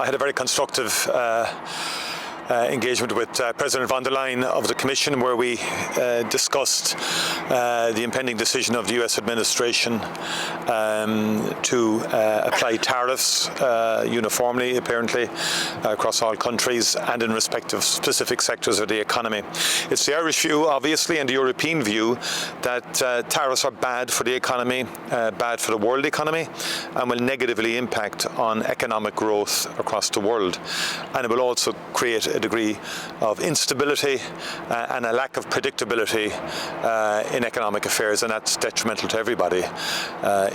I had a very constructive engagement with President von der Leyen of the Commission, where we discussed the impending decision of the US administration to apply tariffs uniformly, apparently, across all countries and in respect of specific sectors of the economy. It's the Irish view, obviously, and the European view that tariffs are bad for the economy, bad for the world economy, and will negatively impact on economic growth across the world. And it will also create a degree of instability and a lack of predictability in economic affairs, and that's detrimental to everybody.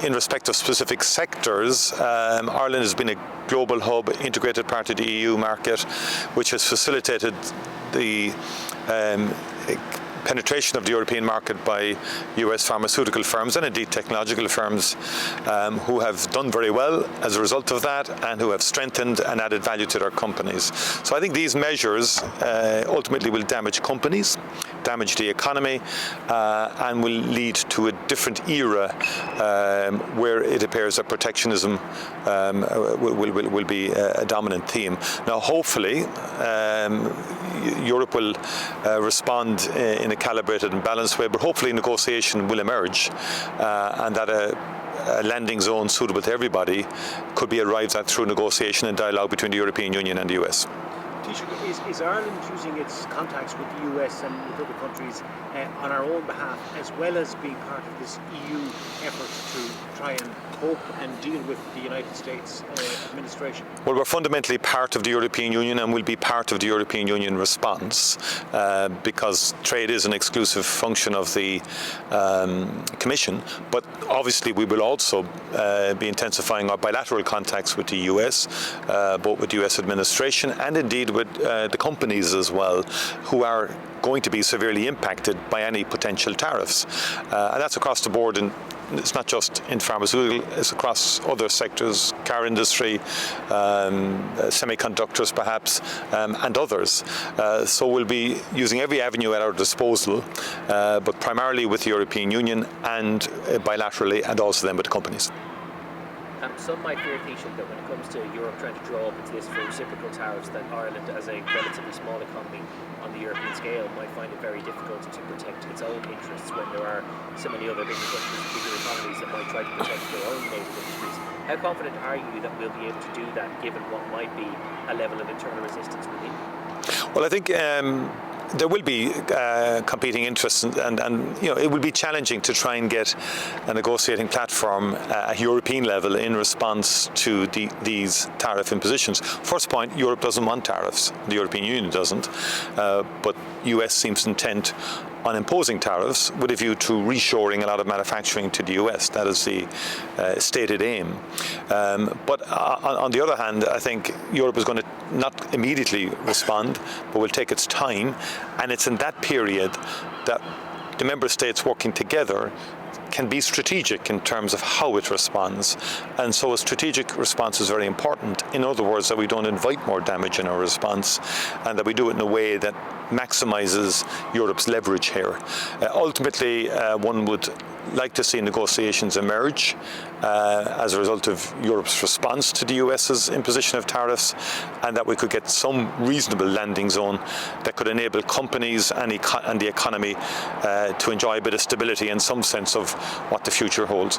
In respect of specific sectors, Ireland has been a global hub, integrated part of the EU market, which has facilitated the penetration of the European market by US pharmaceutical firms and indeed technological firms who have done very well as a result of that and who have strengthened and added value to their companies. So I think these measures ultimately will damage companies, damage the economy, and will lead to a different era where it appears that protectionism will be a dominant theme. Now, hopefully, Europe will respond in a calibrated and balanced way, but hopefully negotiation will emerge and that a landing zone suitable to everybody could be arrived at through negotiation and dialogue between the European Union and the US. Taoiseach, is Ireland using its contacts with the US and with other countries on our own behalf, as well as being part of this EU effort to try and cope and deal with the United States administration? Well, we're fundamentally part of the European Union and will be part of the European Union response because trade is an exclusive function of the Commission, but obviously we will also be intensifying our bilateral contacts with the US, both with the US administration and indeed with the companies as well, who are going to be severely impacted by any potential tariffs. And that's across the board, and it's not just in pharmaceutical, it's across other sectors, car industry, semiconductors perhaps, and others. So we'll be using every avenue at our disposal, but primarily with the European Union and bilaterally, and also then with the companies. Some might fear, Taoiseach, that when it comes to Europe trying to draw up its list for reciprocal tariffs, that Ireland, as a relatively small economy on the European scale, might find it very difficult to protect its own interests when there are so many other bigger countries, bigger economies that might try to protect their own native industries. How confident are you that we'll be able to do that, given what might be a level of internal resistance within? Well, I think there will be competing interests, and you know, it will be challenging to try and get a negotiating platform at European level in response to these tariff impositions. First point, Europe doesn't want tariffs. The European Union doesn't, but US seems intent on imposing tariffs with a view to reshoring a lot of manufacturing to the US. That is the stated aim. But on the other hand, I think Europe is going to not immediately respond, but will take its time. And it's in that period that the member states working together can be strategic in terms of how it responds. And so a strategic response is very important. In other words, that we don't invite more damage in our response and that we do it in a way that maximizes Europe's leverage here. Ultimately, one would like to see negotiations emerge as a result of Europe's response to the US's imposition of tariffs, and that we could get some reasonable landing zone that could enable companies and the economy to enjoy a bit of stability and some sense of what the future holds.